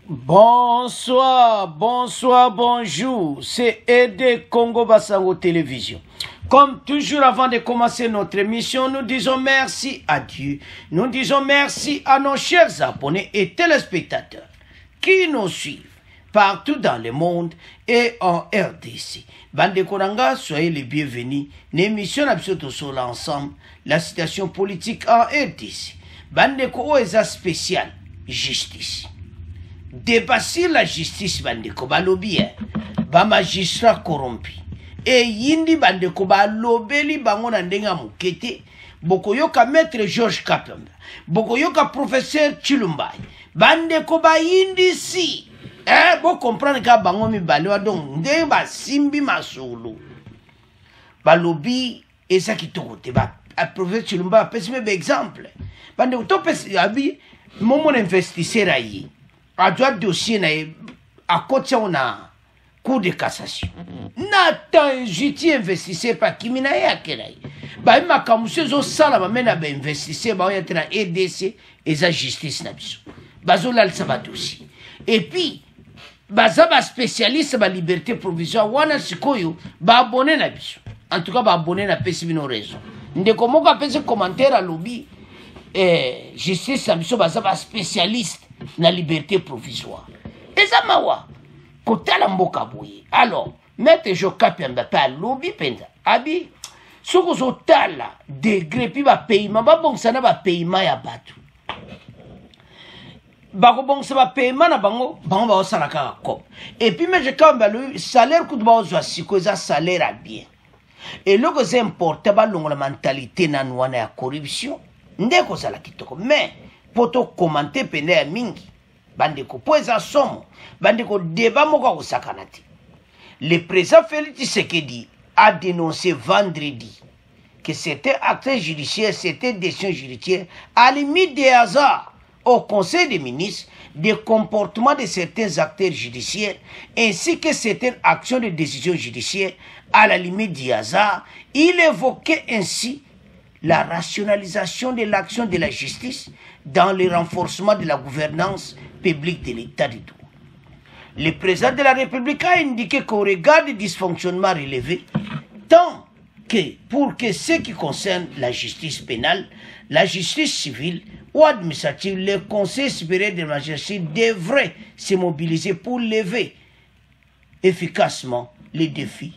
Bonsoir, bonsoir, bonjour. C'est Aidé Congo Basango Télévision. Comme toujours, avant de commencer notre émission, nous disons merci à Dieu. Nous disons merci à nos chers abonnés et téléspectateurs qui nous suivent partout dans le monde et en RDC. Bande Koranga, soyez les bienvenus. L'émission absolue sur l'ensemble, la situation politique en RDC. Bande Koro est spécial, justice. Dépasser la justice, bandeko balobi, ba magistrat corrompu. Et yindi bandeko balobeli bango na ndenga mukete, bokoyoka maître Georges Kapemba, bokoyoka professeur Chilumbai, bandeko ba yindi si. Bo comprendre ka bango mi balewa donc ndenga ba simbi masolo. Balobi eza kitokote ba professeur Chilumbai pesime be exemple. Bandeko to pesi abi momo investisseur ayi. A droit dossier à côté on a cour de cassation. Nathan juti investisseur pas qui mina ya kelai. Ba ma kamuse zo sala ba mena ba investisseur ba ya tena EDC et sa justice na biso. Ba zo la sa dossier. Et puis ba za ba spécialiste ba liberté provisoire wana sikoyo ba abonné na biso. En tout cas ba abonné na pesi bino raison. Ndeko moko apese commentaire à lobby justice na biso ba za ba spécialiste na liberté provisoire. Et ça mawa kotala mboka boye. Alors, maître Jokapemba pa lobby penza. Abi soko zotala degré pi ba paiement ba bongsana ba paiement ya batu. Ba ko bongsa ba paiement na bango ba osala ka ko. Et puis mais Jokapemba le salaire coûte ba ozo siko za salaire à bien. Et loko c'est important ba longo la mentalité na nwana ya corruption. Ndeko sala kitoko. Mais poto commenter pene ya mingi bandeko poeza somo bandeko débat moko ko sakanati. Le président Félix Tshisekedi a dénoncé vendredi que certains acteurs judiciaires, certaines décisions judiciaires à limite des hasards au Conseil des ministres, des comportements de certains acteurs judiciaires ainsi que certaines actions de décision judiciaire à la limite du hasard. Il évoquait ainsi la rationalisation de l'action de la justice dans le renforcement de la gouvernance publique de l'État du droit. Le président de la République a indiqué qu'au regard des dysfonctionnements relevés, tant que pour que ce qui concerne la justice pénale, la justice civile ou administrative, le Conseil supérieur de la magistrature devrait se mobiliser pour lever efficacement les défis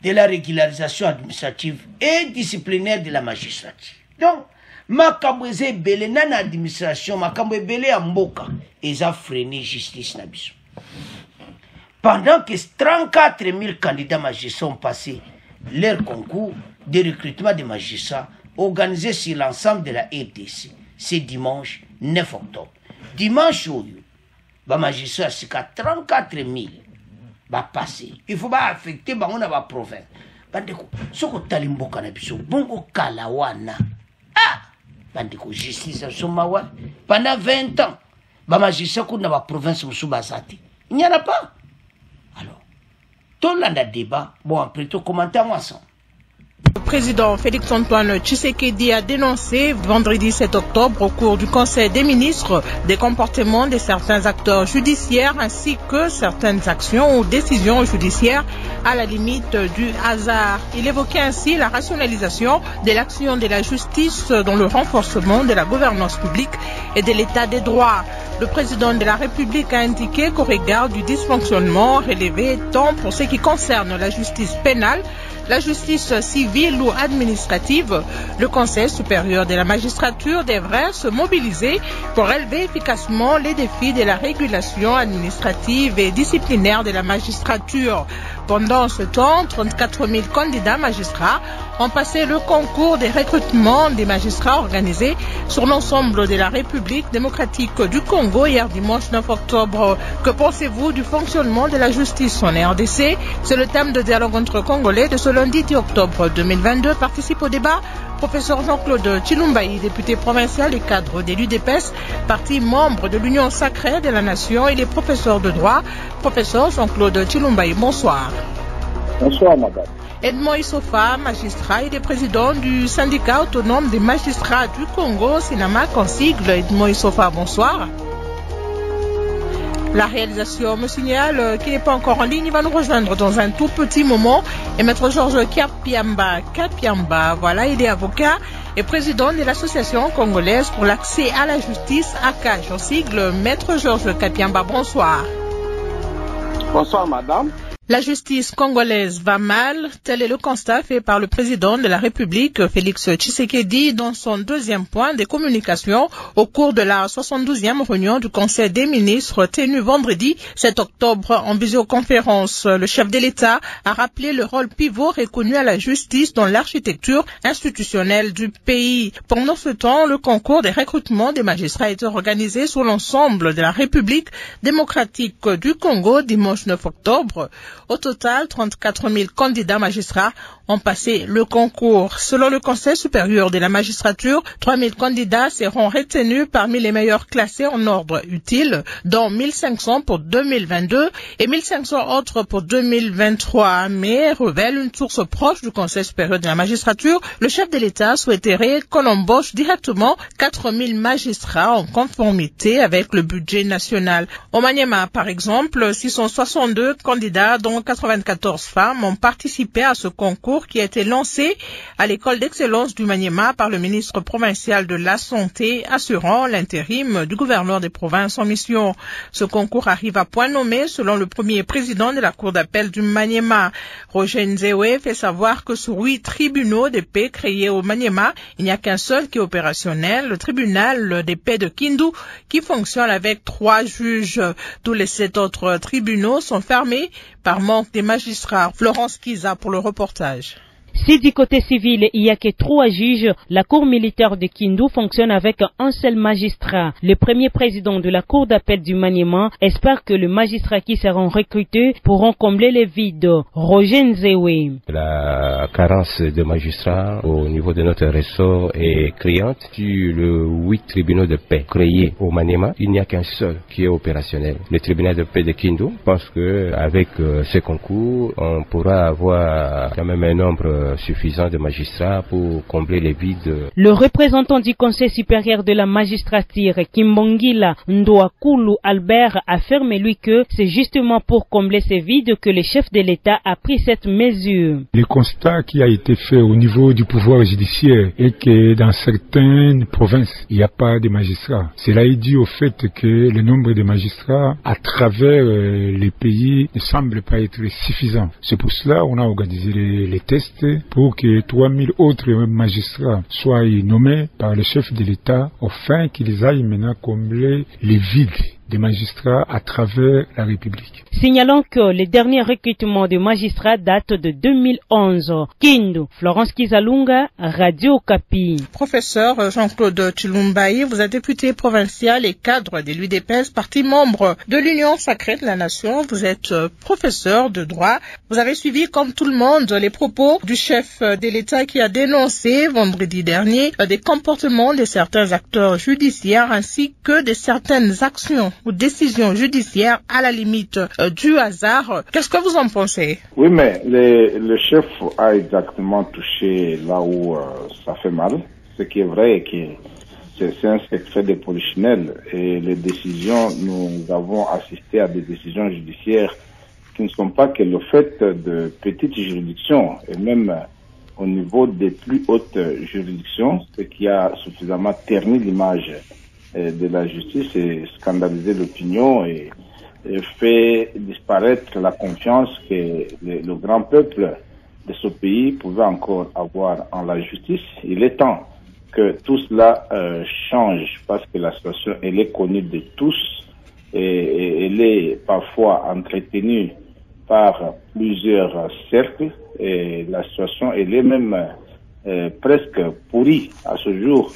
de la régularisation administrative et disciplinaire de la magistrature. Donc, makambo eze belé na administration, makambo belé ya mboka, eza freiné justice na biso. Pendant que 34 000 candidats magistrats ont passé leur concours de recrutement de magistrats organisé sur l'ensemble de la RDC, c'est dimanche 9 octobre. Dimanche oyo, ba magistrats sika 34 000 ba passé. Il faut pas affecter ba on a ba province. Bandeko, soko talimboka na biso, bongo kalawana. Ah! Bandeko, justice à Somawa. Pendant 20 ans, ba magistrat ko na ba province musubazati. Il n'y en a pas. Alors, tout le débat, bon, après tout, commentons ensemble. Le président Félix-Antoine Tshisekedi a dénoncé vendredi 7 octobre au cours du Conseil des ministres des comportements de certains acteurs judiciaires ainsi que certaines actions ou décisions judiciaires à la limite du hasard. Il évoquait ainsi la rationalisation de l'action de la justice dans le renforcement de la gouvernance publique et de l'état des droits. Le président de la République a indiqué qu'au regard du dysfonctionnement relevé tant pour ce qui concerne la justice pénale, la justice civile ou administrative, le Conseil supérieur de la magistrature devrait se mobiliser pour relever efficacement les défis de la régulation administrative et disciplinaire de la magistrature. Pendant ce temps, 34 000 candidats magistrats ont passé le concours de recrutement des magistrats organisés sur l'ensemble de la République démocratique du Congo hier dimanche 9 octobre. Que pensez-vous du fonctionnement de la justice en RDC? C'est le thème de dialogue entre Congolais de ce lundi 10 octobre 2022. Participe au débat professeur Jean-Claude Chilumbai, député provincial et cadre de l'UDPS, parti membre de l'Union sacrée de la Nation, et les professeurs de droit. Professeur Jean-Claude Chilumbai, bonsoir. Bonsoir, madame. Edmond Issofa, magistrat, et le président du syndicat autonome des magistrats du Congo, Sinama, en sigle. Edmond Issofa, bonsoir. La réalisation me signale qu'il n'est pas encore en ligne. Il va nous rejoindre dans un tout petit moment. Et Maître Georges Kapiamba, voilà, il est avocat et président de l'Association congolaise pour l'accès à la justice, ACAJ, en sigle. Maître Georges Kapiamba, bonsoir. Bonsoir, madame. La justice congolaise va mal, tel est le constat fait par le président de la République, Félix Tshisekedi, dans son deuxième point des communications au cours de la 72e réunion du Conseil des ministres tenue vendredi 7 octobre en visioconférence. Le chef de l'État a rappelé le rôle pivot reconnu à la justice dans l'architecture institutionnelle du pays. Pendant ce temps, le concours des recrutements des magistrats a été organisé sur l'ensemble de la République démocratique du Congo dimanche 9 octobre. Au total, 34 000 candidats magistrats ont passé le concours. Selon le Conseil supérieur de la magistrature, 3 000 candidats seront retenus parmi les meilleurs classés en ordre utile, dont 1 500 pour 2022 et 1 500 autres pour 2023. Mais, révèle une source proche du Conseil supérieur de la magistrature, le chef de l'État souhaiterait qu'on embauche directement 4 000 magistrats en conformité avec le budget national. Au Maniema, par exemple, 662 candidats, dont 94 femmes, ont participé à ce concours qui a été lancé à l'école d'excellence du Maniema par le ministre provincial de la Santé, assurant l'intérim du gouverneur des provinces en mission. Ce concours arrive à point nommé selon le premier président de la cour d'appel du Maniema. Roger Nzewe fait savoir que sur 8 tribunaux de paix créés au Maniema, il n'y a qu'un seul qui est opérationnel, le tribunal des paix de Kindu, qui fonctionne avec 3 juges. Tous les 7 autres tribunaux sont fermés par manque des magistrats. Florence Kiza pour le reportage. Si du côté civil, il n'y a que 3 juges, la cour militaire de Kindu fonctionne avec un seul magistrat. Le premier président de la cour d'appel du Maniema espère que les magistrats qui seront recrutés pourront combler les vides. Roger Nzewe. La carence de magistrats au niveau de notre ressort est criante. Sur le 8 tribunaux de paix créés au Maniema, il n'y a qu'un seul qui est opérationnel. Le tribunal de paix de Kindu. Je pense qu'avec ce concours, on pourra avoir quand même un nombre suffisant de magistrats pour combler les vides. Le représentant du Conseil supérieur de la magistrature, Kimbongila Ndoakulu Albert, affirme lui que c'est justement pour combler ces vides que le chef de l'État a pris cette mesure. Le constat qui a été fait au niveau du pouvoir judiciaire est que dans certaines provinces, il n'y a pas de magistrats. Cela est dû au fait que le nombre de magistrats à travers les pays ne semble pas être suffisant. C'est pour cela qu'on a organisé les tests pour que 3000 autres magistrats soient nommés par le chef de l'État afin qu'ils aillent maintenant combler les vides des magistrats à travers la République. Signalons que le dernier recrutement de magistrats date de 2011. Kindu, Florence Kizalunga, Radio Okapi. Professeur Jean-Claude Tshilumbayi, vous êtes député provincial et cadre de l'UDPS, parti membre de l'Union sacrée de la Nation. Vous êtes professeur de droit. Vous avez suivi, comme tout le monde, les propos du chef de l'État qui a dénoncé vendredi dernier des comportements de certains acteurs judiciaires ainsi que de certaines actions ou décisions judiciaires à la limite du hasard. Qu'est-ce que vous en pensez? Oui, mais le chef a exactement touché là où ça fait mal. Ce qui est vrai est que c'est un secret de polichinelle et les décisions, nous avons assisté à des décisions judiciaires qui ne sont pas que le fait de petites juridictions et même au niveau des plus hautes juridictions, ce qui a suffisamment terni l'image de la justice et scandalisé l'opinion et fait disparaître la confiance que le grand peuple de ce pays pouvait encore avoir en la justice. Il est temps que tout cela change parce que la situation elle est connue de tous et elle est parfois entretenue par plusieurs cercles et la situation elle est même presque pourrie à ce jour.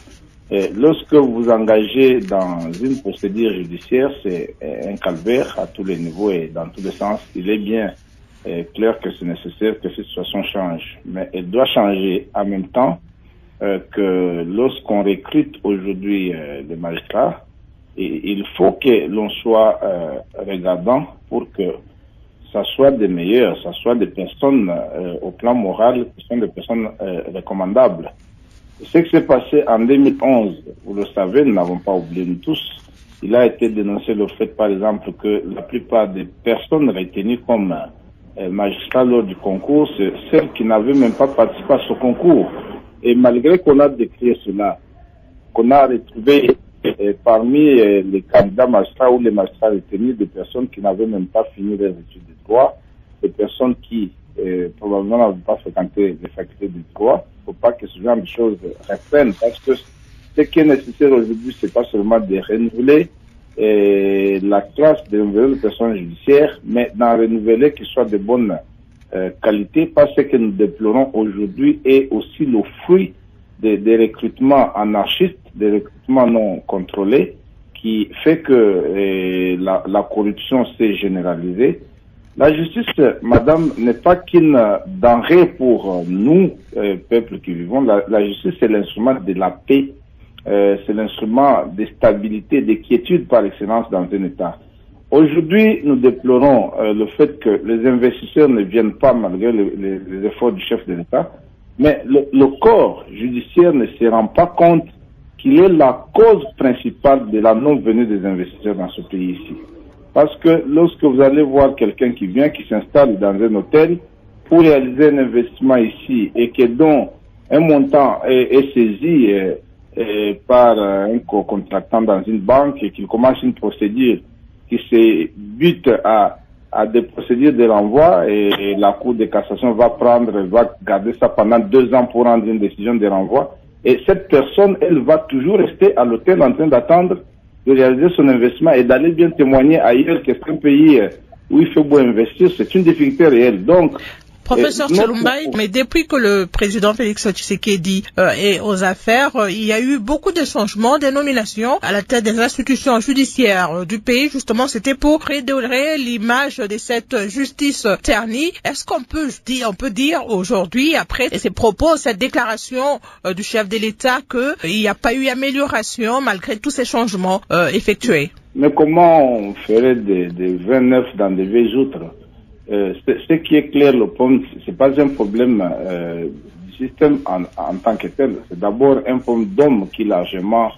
Lorsque vous vous engagez dans une procédure judiciaire, c'est un calvaire à tous les niveaux et dans tous les sens. Il est bien clair que c'est nécessaire que cette situation change. Mais elle doit changer en même temps que lorsqu'on recrute aujourd'hui les magistrats, il faut que l'on soit regardant pour que ça soit des meilleurs, ça soit des personnes au plan moral qui sont des personnes recommandables. Ce qui s'est passé en 2011, vous le savez, nous n'avons pas oublié nous tous, il a été dénoncé le fait, par exemple, que la plupart des personnes retenues comme magistrats lors du concours, c'est celles qui n'avaient même pas participé à ce concours. Et malgré qu'on a décrit cela, qu'on a retrouvé parmi les candidats magistrats ou les magistrats retenus des personnes qui n'avaient même pas fini leurs études de droit, des personnes qui probablement n'avaient pas fréquenté les facultés de droit. Il ne faut pas que ce genre de choses reprennent, parce que ce qui est nécessaire aujourd'hui, c'est pas seulement de renouveler la classe, de renouveler les personnes judiciaires, mais d'en renouveler qui soient de bonne qualité, parce que ce que nous déplorons aujourd'hui est aussi le fruit des recrutements anarchistes, des recrutements non contrôlés, qui fait que la corruption s'est généralisée. La justice, madame, n'est pas qu'une denrée pour nous, peuple qui vivons. La justice, c'est l'instrument de la paix, c'est l'instrument de stabilité, de quiétude par excellence dans un État. Aujourd'hui, nous déplorons le fait que les investisseurs ne viennent pas malgré les efforts du chef de l'État, mais le corps judiciaire ne se rend pas compte qu'il est la cause principale de la non-venue des investisseurs dans ce pays ici. Parce que lorsque vous allez voir quelqu'un qui vient, qui s'installe dans un hôtel pour réaliser un investissement ici et que dont un montant est saisi par un co-contractant dans une banque et qu'il commence une procédure qui se bute à des procédures de renvoi et la Cour de cassation va garder ça pendant 2 ans pour rendre une décision de renvoi. Et cette personne, elle va toujours rester à l'hôtel en train d'attendre de réaliser son investissement et d'aller bien témoigner ailleurs que c'est un pays où il faut beau investir. C'est une difficulté réelle. Donc, Professeur Tshilombaï, mais depuis que le président Félix Tshisekedi est aux affaires, il y a eu beaucoup de changements, des nominations à la tête des institutions judiciaires du pays. Justement, c'était pour redorer l'image de cette justice ternie. Est-ce qu'on peut dire aujourd'hui, après ces propos, cette déclaration du chef de l'État, qu'il n'y a pas eu amélioration malgré tous ces changements effectués? Mais comment on ferait des 29 dans des vieilles outres? Ce qui est clair, le problème, c'est pas un problème du système en tant que tel. C'est d'abord un problème d'hommes qui largement,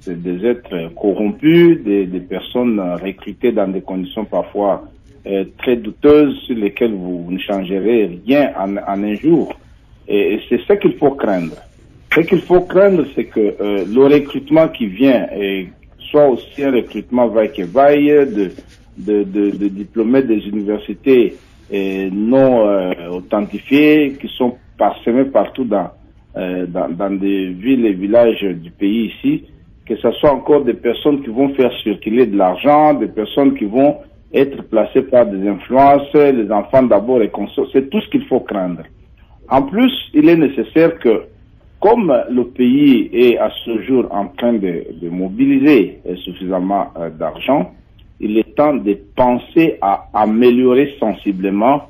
c'est des êtres corrompus, des personnes recrutées dans des conditions parfois très douteuses sur lesquelles vous ne changerez rien en un jour. Et c'est ce qu'il faut craindre. Ce qu'il faut craindre, c'est que le recrutement qui vient soit aussi un recrutement vaille-que-vaille de diplômés des universités non authentifiés qui sont parsemés partout dans des villes et villages du pays ici, que ce soit encore des personnes qui vont faire circuler de l'argent, des personnes qui vont être placées par des influences, les enfants d'abord et consorts. C'est tout ce qu'il faut craindre. En plus, il est nécessaire que, comme le pays est à ce jour en train de mobiliser suffisamment d'argent, il est temps de penser à améliorer sensiblement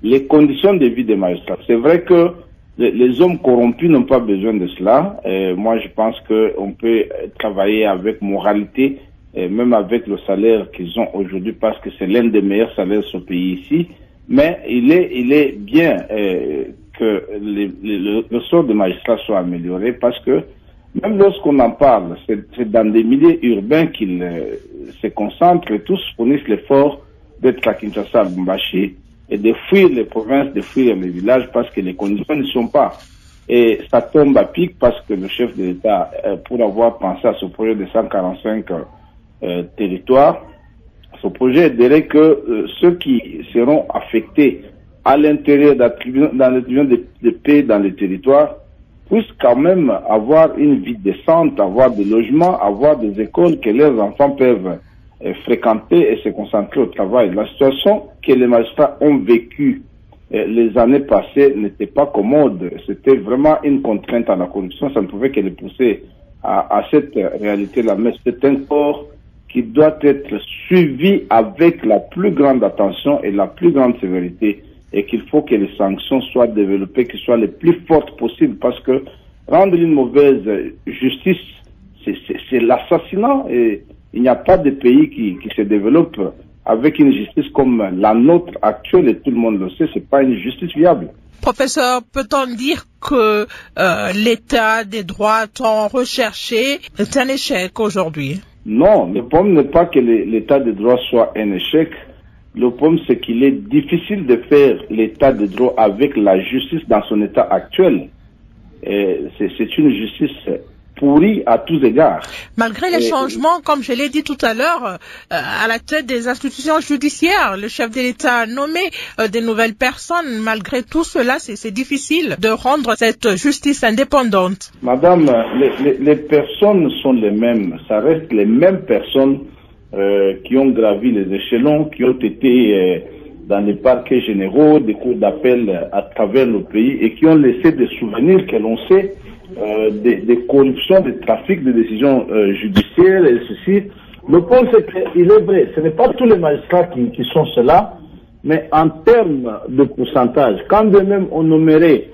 les conditions de vie des magistrats. C'est vrai que les hommes corrompus n'ont pas besoin de cela. Moi, je pense qu'on peut travailler avec moralité, même avec le salaire qu'ils ont aujourd'hui, parce que c'est l'un des meilleurs salaires de ce pays ici. Mais il est bien que le sort des magistrats soit amélioré, parce que même lorsqu'on en parle, c'est dans des milieux urbains qu'ils se concentrent et tous fournissent l'effort d'être à Kinshasa, à Lubumbashi, et de fuir les provinces, de fuir les villages parce que les conditions ne sont pas. Et ça tombe à pic parce que le chef de l'État, pour avoir pensé à ce projet de 145 territoires, ce projet dirait que ceux qui seront affectés à l'intérieur dans l'attribution de paix dans les territoires puissent quand même avoir une vie décente, avoir des logements, avoir des écoles que leurs enfants peuvent fréquenter et se concentrer au travail. La situation que les magistrats ont vécue les années passées n'était pas commode. C'était vraiment une contrainte à la corruption. Ça ne pouvait que les pousser à cette réalité-là. Mais c'est un corps qui doit être suivi avec la plus grande attention et la plus grande sévérité, et qu'il faut que les sanctions soient développées, qu'elles soient les plus fortes possibles, parce que rendre une mauvaise justice, c'est l'assassinat, et il n'y a pas de pays qui se développe avec une justice comme la nôtre actuelle, et tout le monde le sait, c'est pas une justice viable. Professeur, peut-on dire que l'état des droits tant recherché est un échec aujourd'hui? Non, le problème n'est pas que l'état de droit soit un échec. Le problème, c'est qu'il est difficile de faire l'état de droit avec la justice dans son état actuel. C'est une justice pourrie à tous égards. Malgré les changements, comme je l'ai dit tout à l'heure, à la tête des institutions judiciaires, le chef de l'État a nommé des nouvelles personnes. Malgré tout cela, c'est difficile de rendre cette justice indépendante. Madame, les personnes sont les mêmes. Ça reste les mêmes personnes qui ont gravi les échelons, qui ont été dans les parquets généraux, des cours d'appel à travers le pays et qui ont laissé des souvenirs que l'on sait des corruptions, des trafics de décisions judiciaires et ceci. Le point c'est qu'il est vrai, ce n'est pas tous les magistrats qui sont cela, mais en termes de pourcentage, quand de même on nommerait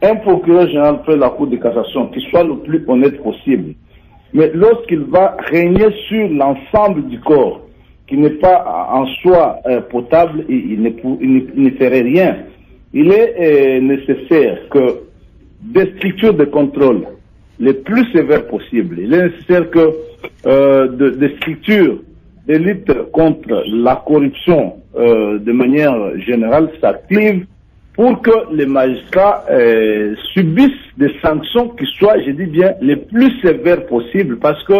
un procureur général près de la Cour de cassation qui soit le plus honnête possible, mais lorsqu'il va régner sur l'ensemble du corps, qui n'est pas en soi potable, il ne ferait rien. Il est nécessaire que des structures de contrôle les plus sévères possibles, il est nécessaire que des structures de lutte contre la corruption de manière générale s'activent pour que les magistrats subissent des sanctions qui soient, je dis bien, les plus sévères possibles, parce que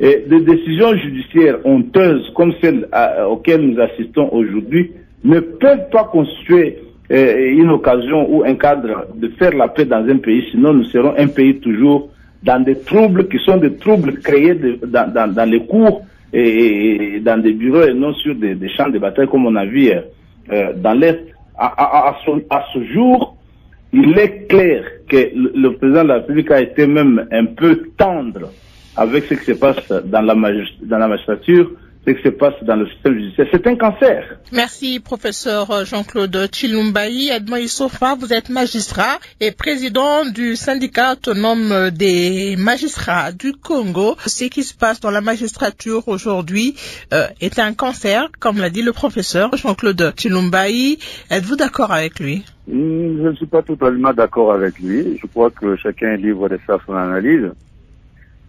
des décisions judiciaires honteuses comme celles auxquelles nous assistons aujourd'hui ne peuvent pas constituer une occasion ou un cadre de faire la paix dans un pays, sinon nous serons un pays toujours dans des troubles qui sont des troubles créés dans les cours et dans des bureaux et non sur des champs de bataille comme on a vu dans l'Est. À ce jour, il est clair que le président de la République a été même un peu tendre avec ce qui se passe dans la magistrature, ce qui se passe dans le système judiciaire. C'est un cancer. Merci, professeur Jean-Claude Tshilumbayi. Edmond Issofa, vous êtes magistrat et président du syndicat autonome des magistrats du Congo. Ce qui se passe dans la magistrature aujourd'hui est un cancer, comme l'a dit le professeur Jean-Claude Tshilumbayi. Êtes-vous d'accord avec lui? Je ne suis pas totalement d'accord avec lui. Je crois que chacun est libre de faire son analyse,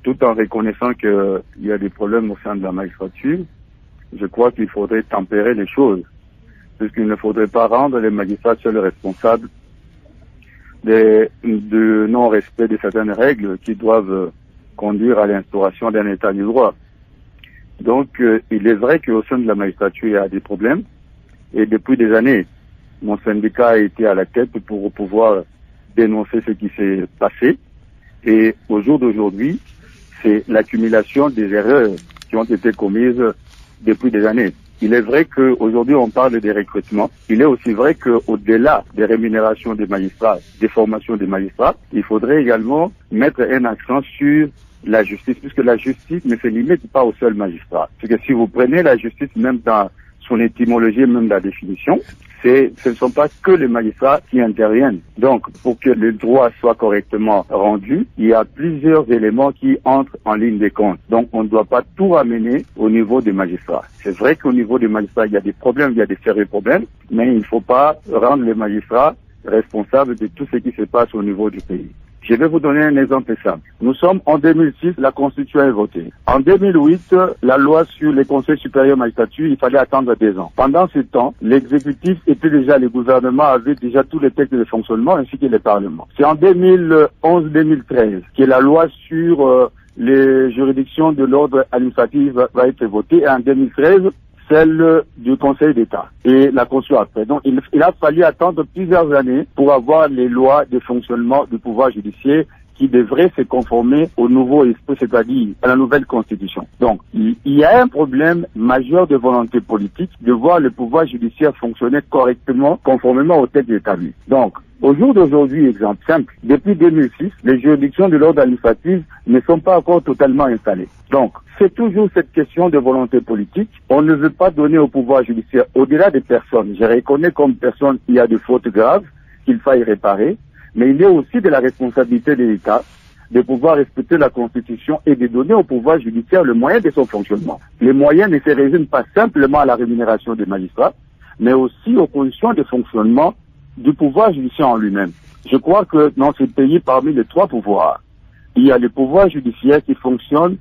tout en reconnaissant qu'il y a des problèmes au sein de la magistrature. Je crois qu'il faudrait tempérer les choses, puisqu'il ne faudrait pas rendre les magistrats seuls responsables de non-respect de certaines règles qui doivent conduire à l'instauration d'un état du droit. Donc, il est vrai qu'au sein de la magistrature, il y a des problèmes, et depuis des années, mon syndicat a été à la tête pour pouvoir dénoncer ce qui s'est passé, et au jour d'aujourd'hui, c'est l'accumulation des erreurs qui ont été commises depuis des années. Il est vrai qu'aujourd'hui on parle des recrutements. Il est aussi vrai qu'au-delà des rémunérations des magistrats, des formations des magistrats, il faudrait également mettre un accent sur la justice, puisque la justice ne se limite pas aux seuls magistrats. Parce que si vous prenez la justice même dans son étymologie, même la définition, ce ne sont pas que les magistrats qui interviennent. Donc, pour que le droit soit correctement rendu, il y a plusieurs éléments qui entrent en ligne de compte. Donc, on ne doit pas tout ramener au niveau des magistrats. C'est vrai qu'au niveau des magistrats, il y a des problèmes, il y a des sérieux problèmes, mais il ne faut pas rendre les magistrats responsables de tout ce qui se passe au niveau du pays. Je vais vous donner un exemple simple. Nous sommes en 2006, la Constitution est votée. En 2008, la loi sur les conseils supérieurs magistrature, il fallait attendre 2 ans. Pendant ce temps, l'exécutif était déjà, le gouvernement avait déjà tous les textes de fonctionnement ainsi que les parlements. C'est en 2011-2013 que la loi sur les juridictions de l'ordre administratif va être votée et en 2013, celle du Conseil d'État et la Constitution après. Donc, il a fallu attendre plusieurs années pour avoir les lois de fonctionnement du pouvoir judiciaire qui devraient se conformer au nouveau esprit, c'est-à-dire à la nouvelle Constitution. Donc, il y a un problème majeur de volonté politique de voir le pouvoir judiciaire fonctionner correctement, conformément au texte établi. Donc, au jour d'aujourd'hui, exemple simple, depuis 2006, les juridictions de l'ordre administratif ne sont pas encore totalement installées. Donc, c'est toujours cette question de volonté politique. On ne veut pas donner au pouvoir judiciaire, au-delà des personnes. Je reconnais comme personne qu'il y a des fautes graves qu'il faille réparer, mais il y a aussi de la responsabilité de l'État de pouvoir respecter la Constitution et de donner au pouvoir judiciaire le moyen de son fonctionnement. Les moyens ne se résument pas simplement à la rémunération des magistrats, mais aussi aux conditions de fonctionnement du pouvoir judiciaire en lui-même. Je crois que dans ce pays, parmi les 3 pouvoirs, il y a le pouvoir judiciaire qui fonctionne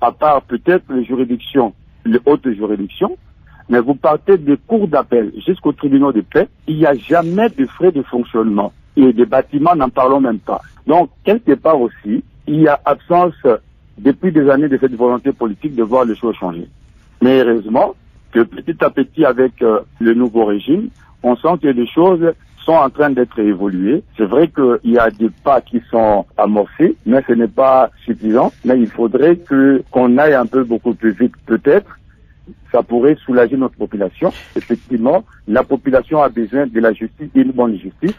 à part peut-être les juridictions, les hautes juridictions, mais vous partez des cours d'appel jusqu'aux tribunaux de paix, il n'y a jamais de frais de fonctionnement. Et des bâtiments, n'en parlons même pas. Donc, quelque part aussi, il y a absence, depuis des années, de cette volonté politique de voir les choses changer. Mais heureusement que petit à petit, avec le nouveau régime, on sent que les choses sont en train d'être évoluées. C'est vrai qu'il y a des pas qui sont amorcés, mais ce n'est pas suffisant. Mais il faudrait qu'on aille un peu beaucoup plus vite, peut-être. Ça pourrait soulager notre population. Effectivement, la population a besoin de la justice, d'une bonne justice,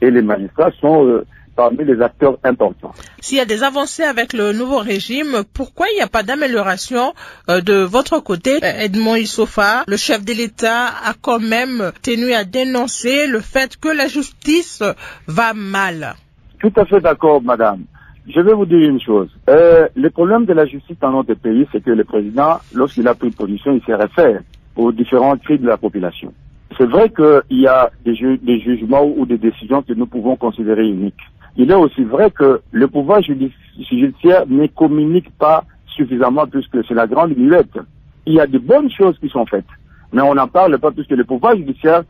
et les magistrats sont parmi les acteurs importants. S'il y a des avancées avec le nouveau régime, pourquoi il n'y a pas d'amélioration de votre côté? Edmond Issofa, le chef de l'État, a quand même tenu à dénoncer le fait que la justice va mal. Tout à fait d'accord, madame. Je vais vous dire une chose. Le problème de la justice dans notre pays, c'est que le président, lorsqu'il a pris position, il s'est référé aux différents cris de la population. C'est vrai qu'il y a des jugements ou des décisions que nous pouvons considérer uniques. Il est aussi vrai que le pouvoir judiciaire ne communique pas suffisamment puisque c'est la grande muette. Il y a de bonnes choses qui sont faites, mais on n'en parle pas puisque le pouvoir judiciaire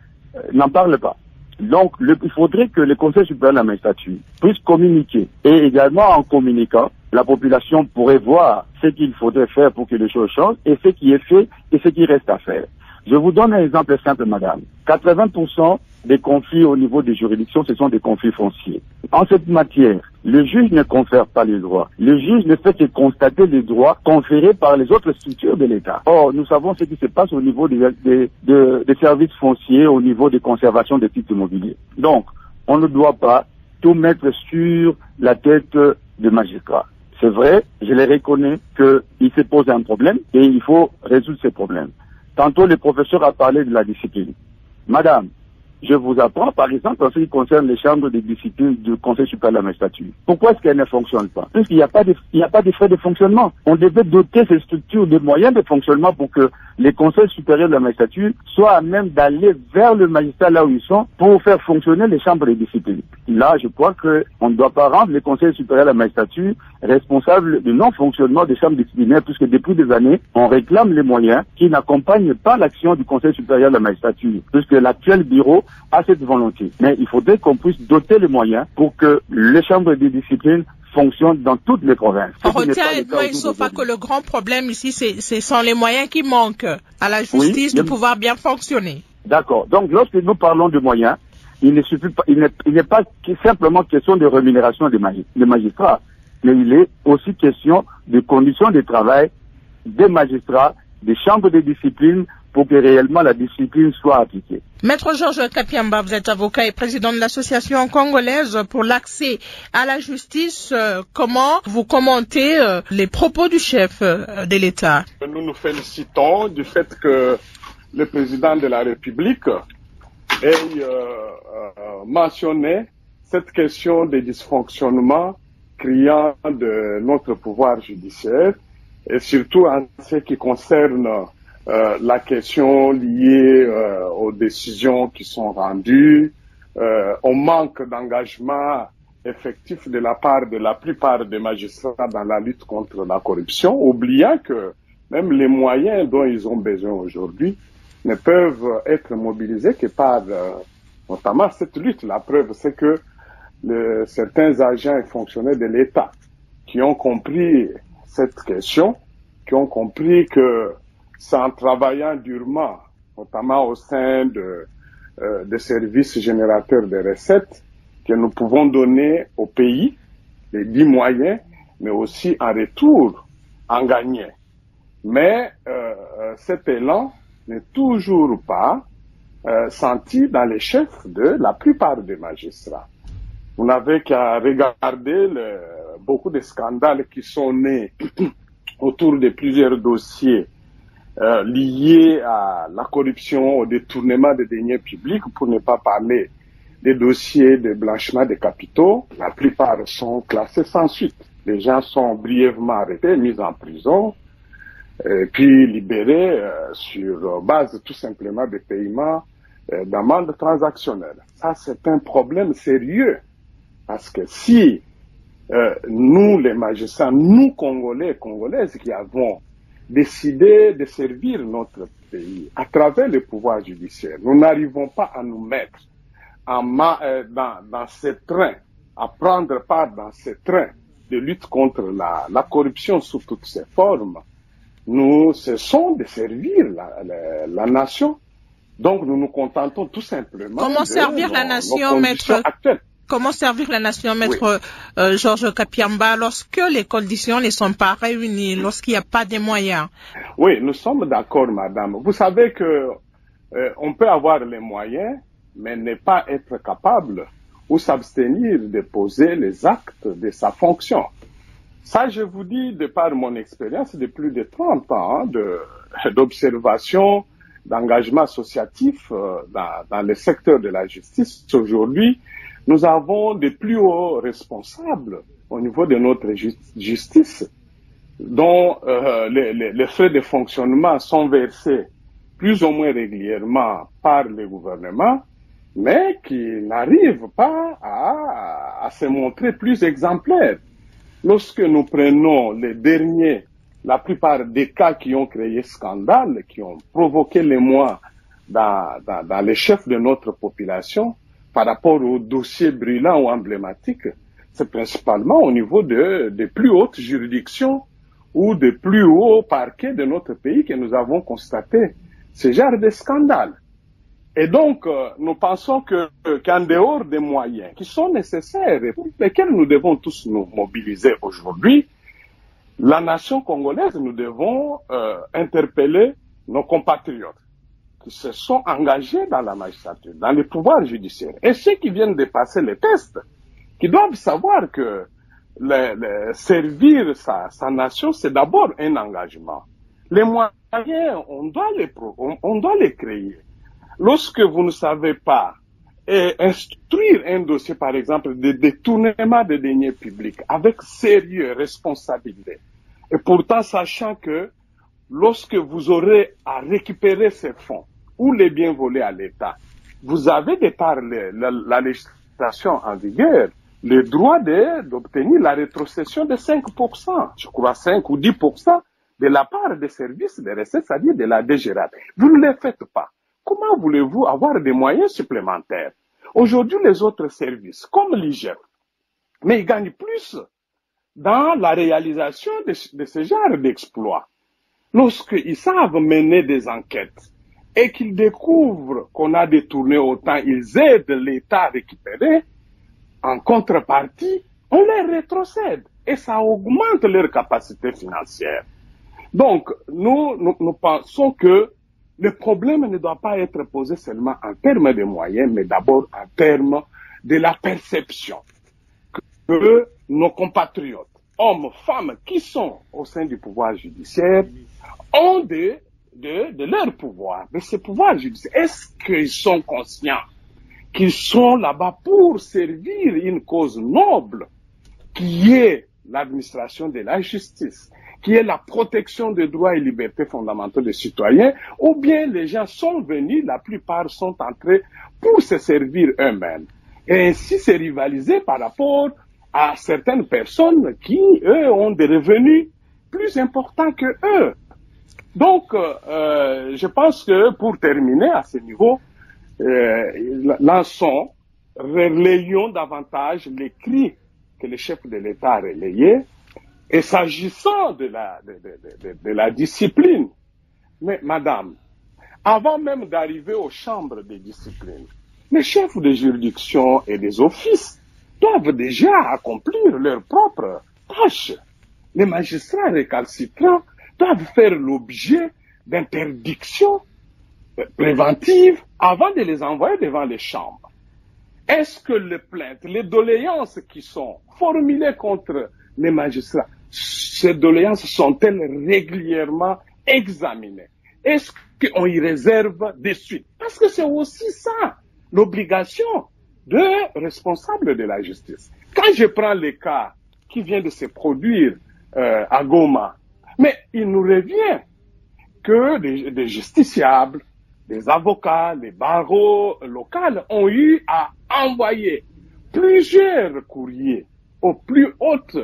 n'en parle pas. Donc, il faudrait que le Conseil supérieur de la magistrature puisse communiquer. Et également, en communiquant, la population pourrait voir ce qu'il faudrait faire pour que les choses changent et ce qui est fait et ce qui reste à faire. Je vous donne un exemple simple, madame. 80% des conflits au niveau des juridictions, ce sont des conflits fonciers. En cette matière, le juge ne confère pas les droits. Le juge ne fait que constater les droits conférés par les autres structures de l'État. Or, nous savons ce qui se passe au niveau des services fonciers, au niveau des conservations des titres immobiliers. Donc, on ne doit pas tout mettre sur la tête des magistrats. C'est vrai, je les reconnais qu'il se pose un problème et il faut résoudre ces problèmes. Tantôt, le professeur a parlé de la discipline. Madame, je vous apprends, par exemple, en ce qui concerne les chambres de discipline du Conseil supérieur de la magistrature. Pourquoi est-ce qu'elles ne fonctionnent pas? Puisqu'il n'y a pas de frais de fonctionnement. On devait doter ces structures de moyens de fonctionnement pour que les conseils supérieurs de la magistrature soient à même d'aller vers le magistrat là où ils sont pour faire fonctionner les chambres de discipline. Là, je crois qu'on ne doit pas rendre les conseils supérieurs de la magistrature responsables du non-fonctionnement des chambres disciplinaires puisque depuis des années, on réclame les moyens qui n'accompagnent pas l'action du Conseil supérieur de la magistrature puisque l'actuel bureau a cette volonté. Mais il faudrait qu'on puisse doter les moyens pour que les chambres de discipline fonctionnent dans toutes les provinces. On retient, Edmond Issofa, que le grand problème ici, ce sont les moyens qui manquent à la justice de pouvoir bien fonctionner. D'accord. Donc, lorsque nous parlons de moyens, il ne suffit pas, il n'est pas simplement question de rémunération des magistrats, mais il est aussi question de conditions de travail des magistrats, des chambres de discipline, pour que réellement la discipline soit appliquée. Maître Georges Kapiamba, vous êtes avocat et président de l'association congolaise pour l'accès à la justice. Comment vous commentez les propos du chef de l'État? Nous nous félicitons du fait que le président de la République ait mentionné cette question des dysfonctionnements criants de notre pouvoir judiciaire et surtout en ce qui concerne la question liée aux décisions qui sont rendues, au manque d'engagement effectif de la part de la plupart des magistrats dans la lutte contre la corruption, oubliant que même les moyens dont ils ont besoin aujourd'hui ne peuvent être mobilisés que par notamment cette lutte. La preuve, c'est que certains agents et fonctionnaires de l'État qui ont compris cette question, qui ont compris que c'est en travaillant durement, notamment au sein des services générateurs de recettes, que nous pouvons donner au pays les 10 moyens, mais aussi en retour en gagner. Mais cet élan n'est toujours pas senti dans les chefs de la plupart des magistrats. Vous n'avez qu'à regarder beaucoup de scandales qui sont nés autour de plusieurs dossiers liés à la corruption, au détournement des deniers publics, pour ne pas parler des dossiers de blanchiment des capitaux. La plupart sont classés sans suite. Les gens sont brièvement arrêtés, mis en prison, puis libérés sur base tout simplement de paiements d'amendes transactionnelles. Ça, c'est un problème sérieux, parce que si nous, les magistrats, nous, Congolais et Congolaises, qui avons décidé de servir notre pays à travers le pouvoir judiciaire, nous n'arrivons pas à nous mettre dans ce train, à prendre part dans ce train de lutte contre la corruption sous toutes ses formes. Nous cessons de servir la nation. Donc nous nous contentons tout simplement Comment servir la nation, maître actuelles. Comment servir la nation, maître Georges Kapiamba, lorsque les conditions ne sont pas réunies, lorsqu'il n'y a pas de moyens? Oui, nous sommes d'accord, madame. Vous savez que on peut avoir les moyens, mais ne pas être capable ou s'abstenir de poser les actes de sa fonction. Ça, je vous dis, de par mon expérience de plus de 30 ans d'observation, d'engagement associatif dans le secteur de la justice. Aujourd'hui, nous avons de plus hauts responsables au niveau de notre justice dont les frais de fonctionnement sont versés plus ou moins régulièrement par le gouvernement, mais qui n'arrivent pas à se montrer plus exemplaires. Lorsque nous prenons les derniers, la plupart des cas qui ont créé scandale, qui ont provoqué l'émoi dans les chefs de notre population, par rapport aux dossiers brûlants ou emblématiques, c'est principalement au niveau des plus hautes juridictions ou des plus hauts parquets de notre pays que nous avons constaté ce genre de scandale. Et donc, nous pensons qu'en dehors des moyens qui sont nécessaires et pour lesquels nous devons tous nous mobiliser aujourd'hui, la nation congolaise, nous devons interpeller nos compatriotes qui se sont engagés dans la magistrature, dans le pouvoir judiciaire. Et ceux qui viennent de passer les tests, qui doivent savoir que servir sa nation, c'est d'abord un engagement. Les moyens, on doit les créer. Lorsque vous ne savez pas instruire un dossier, par exemple, de détournement de deniers publics avec sérieux, responsabilité, et pourtant sachant que lorsque vous aurez à récupérer ces fonds ou les biens volés à l'État, vous avez de par la législation en vigueur le droit d'obtenir la rétrocession de 5%, je crois 5 ou 10% de la part des services de recettes, c'est-à-dire de la DGRAD. Vous ne les faites pas. Comment voulez-vous avoir des moyens supplémentaires? Aujourd'hui, les autres services, comme l'IGF, mais ils gagnent plus dans la réalisation de ce genre d'exploits. Lorsqu'ils savent mener des enquêtes et qu'ils découvrent qu'on a détourné autant, ils aident l'État à récupérer, en contrepartie, on les rétrocède et ça augmente leur capacité financière. Donc, nous pensons que le problème ne doit pas être posé seulement en termes de moyens, mais d'abord en termes de la perception que nos compatriotes, hommes, femmes, qui sont au sein du pouvoir judiciaire, ont de leur pouvoir, de ce pouvoir judiciaire. Est-ce qu'ils sont conscients qu'ils sont là-bas pour servir une cause noble, qui est l'administration de la justice, qui est la protection des droits et libertés fondamentaux des citoyens, ou bien les gens sont venus, la plupart sont entrés pour se servir eux-mêmes. Et ainsi se rivaliser par rapport à certaines personnes qui, eux, ont des revenus plus importants que eux. Donc, je pense que pour terminer à ce niveau, lançons, relayons davantage les cris que le chef de l'État a relayés. Et s'agissant de la discipline, mais madame, avant même d'arriver aux chambres de discipline, les chefs de juridiction et des offices doivent déjà accomplir leurs propres tâches. Les magistrats récalcitrants doivent faire l'objet d'interdictions préventives avant de les envoyer devant les chambres. Est-ce que les plaintes, les doléances qui sont formulées contre les magistrats, ces doléances sont-elles régulièrement examinées? Est-ce qu'on y réserve des suites? Parce que c'est aussi ça, l'obligation de responsables de la justice. Quand je prends le cas qui vient de se produire à Goma, mais il nous revient que des justiciables, des avocats, les barreaux locaux ont eu à envoyer plusieurs courriers aux plus hautes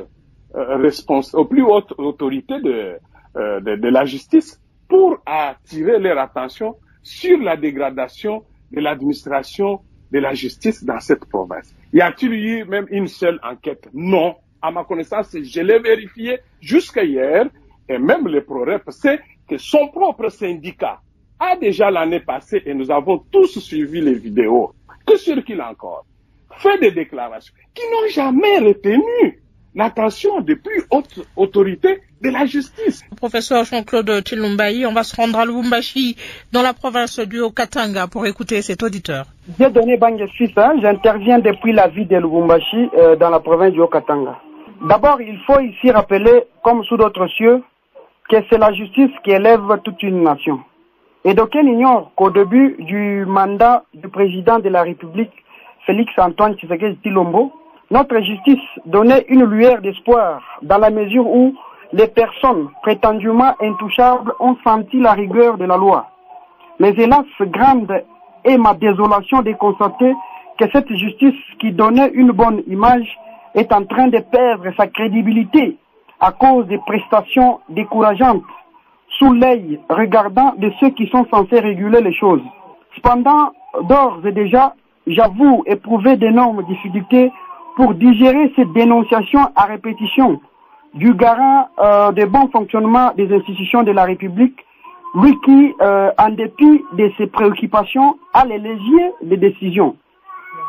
autorités de la justice pour attirer leur attention sur la dégradation de l'administration de la justice dans cette province. Y a-t-il eu même une seule enquête? Non. À ma connaissance, je l'ai vérifié jusqu'à hier, et même le ProRep sait que son propre syndicat a déjà l'année passée, et nous avons tous suivi les vidéos, que circulent encore, fait des déclarations qui n'ont jamais retenu l'attention des plus hautes autorités de la justice. Professeur Jean-Claude Tshilumbayi, on va se rendre à Lubumbashi, dans la province du Haut-Katanga, pour écouter cet auditeur. Dieudonné Bangue Suisse, j'interviens depuis la ville de Lubumbashi, dans la province du Haut-Katanga. D'abord, il faut ici rappeler, comme sous d'autres cieux, que c'est la justice qui élève toute une nation. Et d'aucuns ignorent qu'au début du mandat du président de la République, Félix Antoine Tshisekedi Tshilombo, notre justice donnait une lueur d'espoir dans la mesure où les personnes prétendument intouchables ont senti la rigueur de la loi. Mais hélas, grande est ma désolation de constater que cette justice qui donnait une bonne image est en train de perdre sa crédibilité à cause des prestations décourageantes sous l'œil regardant de ceux qui sont censés réguler les choses. Cependant, d'ores et déjà, j'avoue éprouver d'énormes difficultés pour digérer ces dénonciations à répétition du garant des bons fonctionnements des institutions de la République, lui qui, en dépit de ses préoccupations, a les légiers des décisions.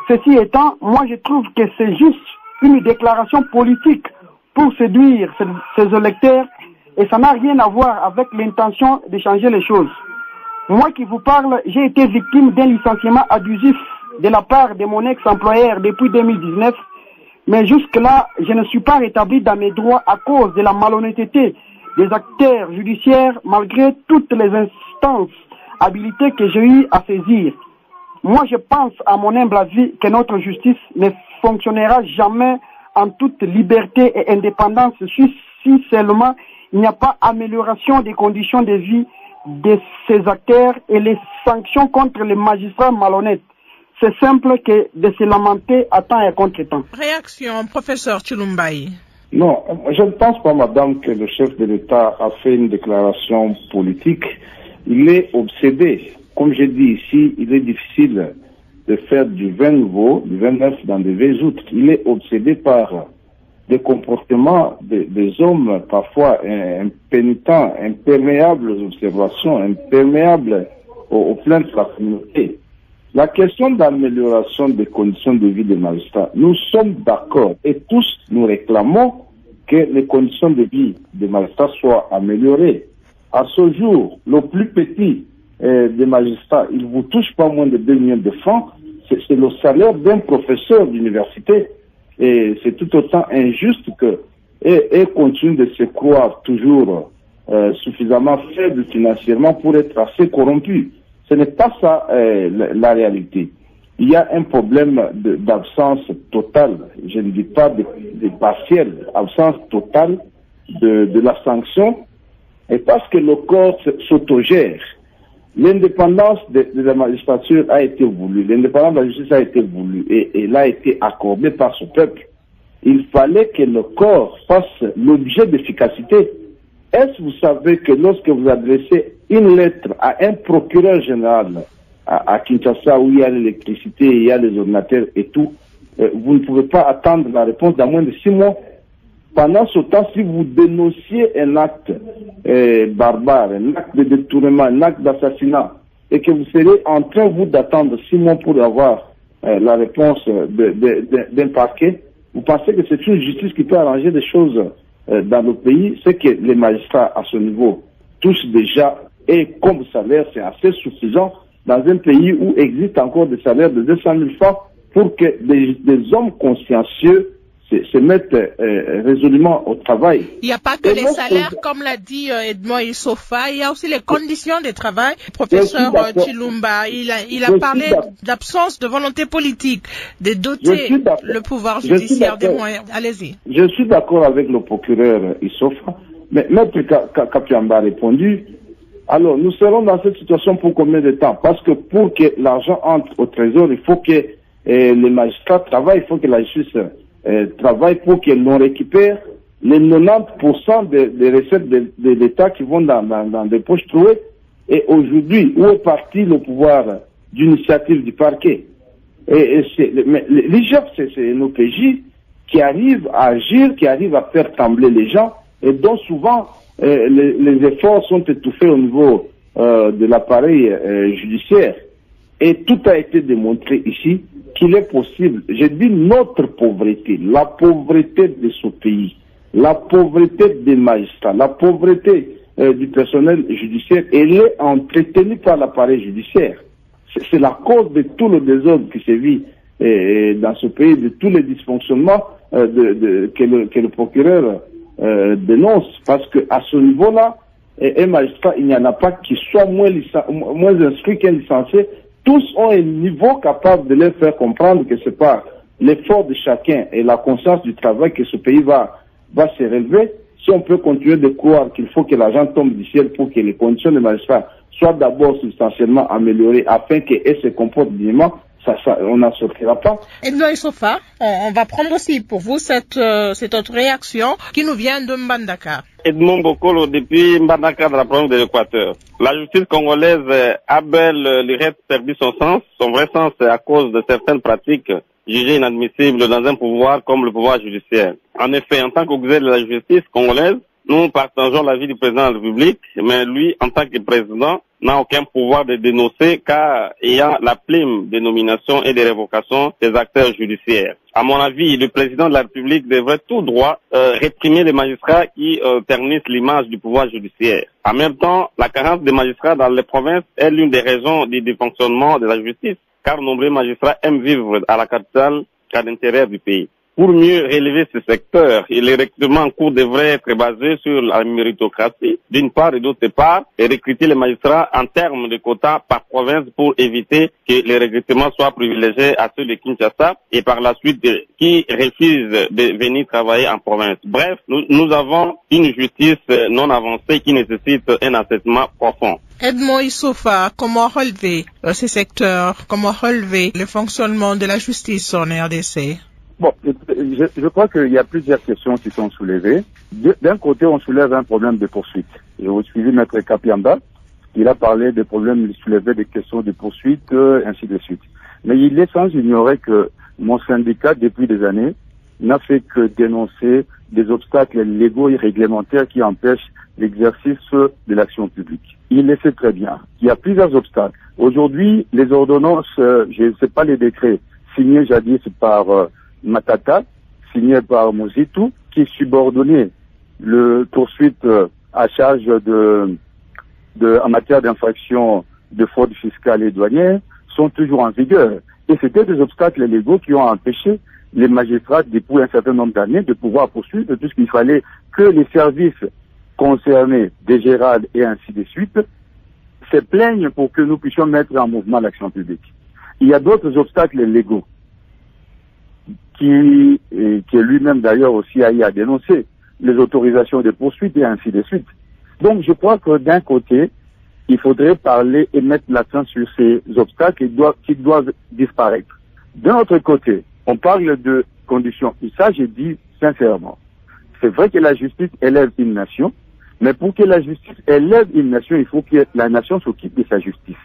Ceci étant, moi je trouve que c'est juste une déclaration politique pour séduire ses électeurs et ça n'a rien à voir avec l'intention de changer les choses. Moi qui vous parle, j'ai été victime d'un licenciement abusif de la part de mon ex-employeur depuis 2019, mais jusque-là, je ne suis pas rétabli dans mes droits à cause de la malhonnêteté des acteurs judiciaires malgré toutes les instances habilitées que j'ai eu à saisir. Moi, je pense, à mon humble avis, que notre justice ne fonctionnera jamais en toute liberté et indépendance si seulement il n'y a pas amélioration des conditions de vie de ces acteurs et les sanctions contre les magistrats malhonnêtes. C'est simple que de se lamenter à temps et à contre-temps. Réaction, professeur Tshilumbayi. Non, je ne pense pas, madame, que le chef de l'État a fait une déclaration politique. Il est obsédé. Comme je dis ici, il est difficile de faire du vin nouveau, du vin neuf dans des vieilles outres. Il est obsédé par des comportements des hommes parfois impénitents, imperméables aux observations, imperméables aux plaintes de la communauté. La question d'amélioration des conditions de vie des magistrats, nous sommes d'accord et tous nous réclamons que les conditions de vie des magistrats soient améliorées. À ce jour, le plus petit des magistrats, il ne vous touche pas moins de 2 millions de francs, c'est le salaire d'un professeur d'université. Et c'est tout autant injuste que et continue de se croire toujours suffisamment faible financièrement pour être assez corrompu. Ce n'est pas ça la réalité. Il y a un problème d'absence totale, je ne dis pas de partielle, absence totale de la sanction, et parce que le corps s'autogère. L'indépendance de la magistrature a été voulue, l'indépendance de la justice a été voulue et elle a été accordée par ce peuple. Il fallait que le corps fasse l'objet d'efficacité. Est-ce que vous savez que lorsque vous adressez une lettre à un procureur général à Kinshasa où il y a l'électricité, il y a les ordinateurs et tout, vous ne pouvez pas attendre la réponse dans moins de 6 mois. Pendant ce temps, si vous dénonciez un acte barbare, un acte de détournement, un acte d'assassinat, et que vous serez en train, vous, d'attendre 6 mois pour avoir la réponse d'un parquet, vous pensez que c'est une justice qui peut arranger des choses dans le pays? C'est que les magistrats, à ce niveau, touchent déjà, et comme salaire, c'est assez suffisant dans un pays où existe encore des salaires de 200 000 francs pour que des hommes consciencieux se mettent résolument au travail. Il n'y a pas que les salaires, comme l'a dit Edmond Issofa, il y a aussi les conditions de travail. Professeur Tshilumba, il a parlé d'absence de volonté politique, de doter le pouvoir judiciaire des moyens. Allez-y. Je suis d'accord avec le procureur Issofa, mais Maître Kapiamba a répondu. Alors, nous serons dans cette situation pour combien de temps? Parce que pour que l'argent entre au trésor, il faut que les magistrats travaillent, il faut que la justice travaillent pour que l'on récupère les 90% des recettes de l'État qui vont dans des poches trouées. Et aujourd'hui, où est parti le pouvoir d'initiative du parquet? L'IGF, c'est nos PJ qui arrivent à agir, qui arrivent à faire trembler les gens, et dont souvent les efforts sont étouffés au niveau de l'appareil judiciaire. Et tout a été démontré ici qu'il est possible, je dis notre pauvreté, la pauvreté de ce pays, la pauvreté des magistrats, la pauvreté du personnel judiciaire, elle est entretenue par l'appareil judiciaire. C'est la cause de tout le désordre qui se vit dans ce pays, de tous les dysfonctionnements que le procureur dénonce. Parce qu'à ce niveau-là, un magistrat, il n'y en a pas qui soit moins instruit qu'un licencié. Tous ont un niveau capable de leur faire comprendre que c'est pas l'effort de chacun et la conscience du travail que ce pays va se relever. Si on peut continuer de croire qu'il faut que l'argent tombe du ciel pour que les conditions des magistrats soient d'abord substantiellement améliorées afin qu'elles se comportent dignement, on n'en sortira pas. Edmond Issofa, on va prendre aussi pour vous cette autre réaction qui nous vient de Mbandaka. Edmond Bokolo, depuis Mbandaka, dans la province de l'Équateur. La justice congolaise a perdu son vrai sens à cause de certaines pratiques jugées inadmissibles dans un pouvoir comme le pouvoir judiciaire. En effet, en tant qu'auxiliaire de la justice congolaise, nous partageons l'avis du président de la République, mais lui, en tant que président, n'a aucun pouvoir de dénoncer car il y a la plume des nominations et des révocations des acteurs judiciaires. À mon avis, le président de la République devrait tout droit réprimer les magistrats qui ternissent l'image du pouvoir judiciaire. En même temps, la carence des magistrats dans les provinces est l'une des raisons du dysfonctionnement de la justice, car nombreux magistrats aiment vivre à la capitale qu'à l'intérieur du pays. Pour mieux relever ce secteur, les recrutements en cours devraient être basés sur la méritocratie, d'une part, et d'autre part, et recruter les magistrats en termes de quotas par province pour éviter que les recrutements soient privilégiés à ceux de Kinshasa et par la suite qui refusent de venir travailler en province. Bref, nous avons une justice non avancée qui nécessite un assèchement profond. Edmond Issofa, comment relever ces secteurs, comment relever le fonctionnement de la justice en RDC? Bon, je crois qu'il y a plusieurs questions qui sont soulevées. D'un côté, on soulève un problème de poursuite. Et vous suivez Maître Kapiamba, il a parlé des problèmes, il soulevait des questions de poursuite, ainsi de suite. Mais il est sans ignorer que mon syndicat, depuis des années, n'a fait que dénoncer des obstacles légaux et réglementaires qui empêchent l'exercice de l'action publique. Il le sait très bien. Il y a plusieurs obstacles. Aujourd'hui, les ordonnances, je ne sais pas les décrets, signés jadis par Matata, signé par Mozitu, qui subordonnait le poursuite à charge en matière d'infraction de fraude fiscale et douanière, sont toujours en vigueur. Et c'était des obstacles légaux qui ont empêché les magistrats, depuis un certain nombre d'années, de pouvoir poursuivre, puisqu'il fallait que les services concernés, des Gérald et ainsi de suite, se plaignent pour que nous puissions mettre en mouvement l'action publique. Il y a d'autres obstacles légaux qui lui-même d'ailleurs aussi a dénoncé, les autorisations de poursuite et ainsi de suite. Donc je crois que d'un côté, il faudrait parler et mettre l'accent sur ces obstacles qui doivent disparaître. D'un autre côté, on parle de conditions. Et ça, je dis sincèrement, c'est vrai que la justice élève une nation, mais pour que la justice élève une nation, il faut que la nation s'occupe de sa justice.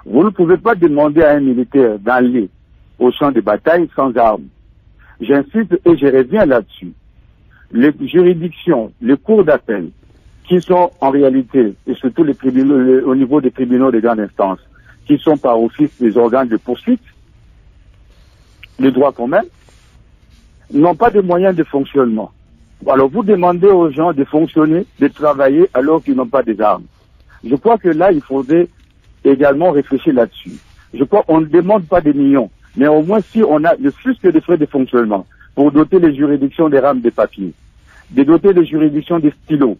Vous ne pouvez pas demander à un militaire d'aller au champ de bataille sans armes. J'insiste et je reviens là-dessus. Les juridictions, les cours d'appel, qui sont en réalité, et surtout les tribunaux, au niveau des tribunaux de grande instance, qui sont par office des organes de poursuite, le droit commun, n'ont pas de moyens de fonctionnement. Alors vous demandez aux gens de fonctionner, de travailler alors qu'ils n'ont pas des armes. Je crois que là, il faudrait également réfléchir là-dessus. Je crois qu'on ne demande pas des millions, mais au moins si on a le plus que des frais de fonctionnement pour doter les juridictions des rames de papier, de doter les juridictions des stylos,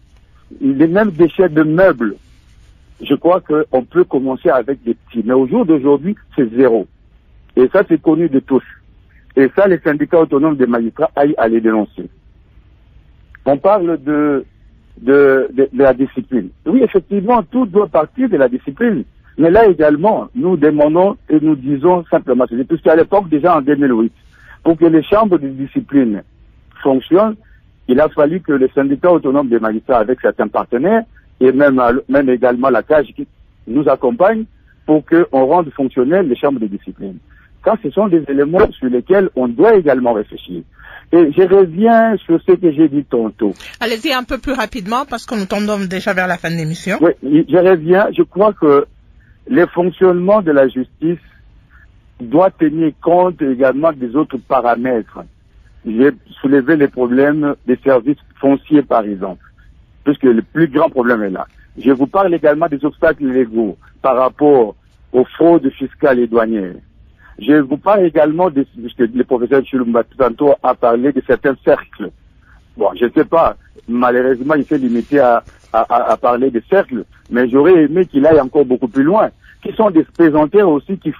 même des chefs de meubles, je crois qu'on peut commencer avec des petits. Mais au jour d'aujourd'hui, c'est zéro. Et ça, c'est connu de tous. Et ça, les syndicats autonomes des magistrats aillent à les dénoncer. On parle de la discipline. Oui, effectivement, tout doit partir de la discipline. Mais là également, nous demandons et nous disons simplement, puisqu'à l'époque, déjà en 2008, pour que les chambres de discipline fonctionne, il a fallu que le syndicat autonome des magistrats, avec certains partenaires, et même également la CAGE qui nous accompagne, pour qu'on rende fonctionnelles les chambres de discipline. Ça, ce sont des éléments sur lesquels on doit également réfléchir. Et je reviens sur ce que j'ai dit tantôt. Allez-y un peu plus rapidement, parce que nous tendons déjà vers la fin de l'émission. Oui, je reviens. Je crois que le fonctionnement de la justice doit tenir compte également des autres paramètres. J'ai soulevé les problèmes des services fonciers, par exemple, puisque le plus grand problème est là. Je vous parle également des obstacles légaux par rapport aux fraudes fiscales et douanières. Je vous parle également le professeur Chilumba tantôt a parlé de certains cercles. Bon, je ne sais pas, malheureusement, il s'est limité à parler de cercles, mais j'aurais aimé qu'il aille encore beaucoup plus loin, qui sont des pesanteurs aussi qui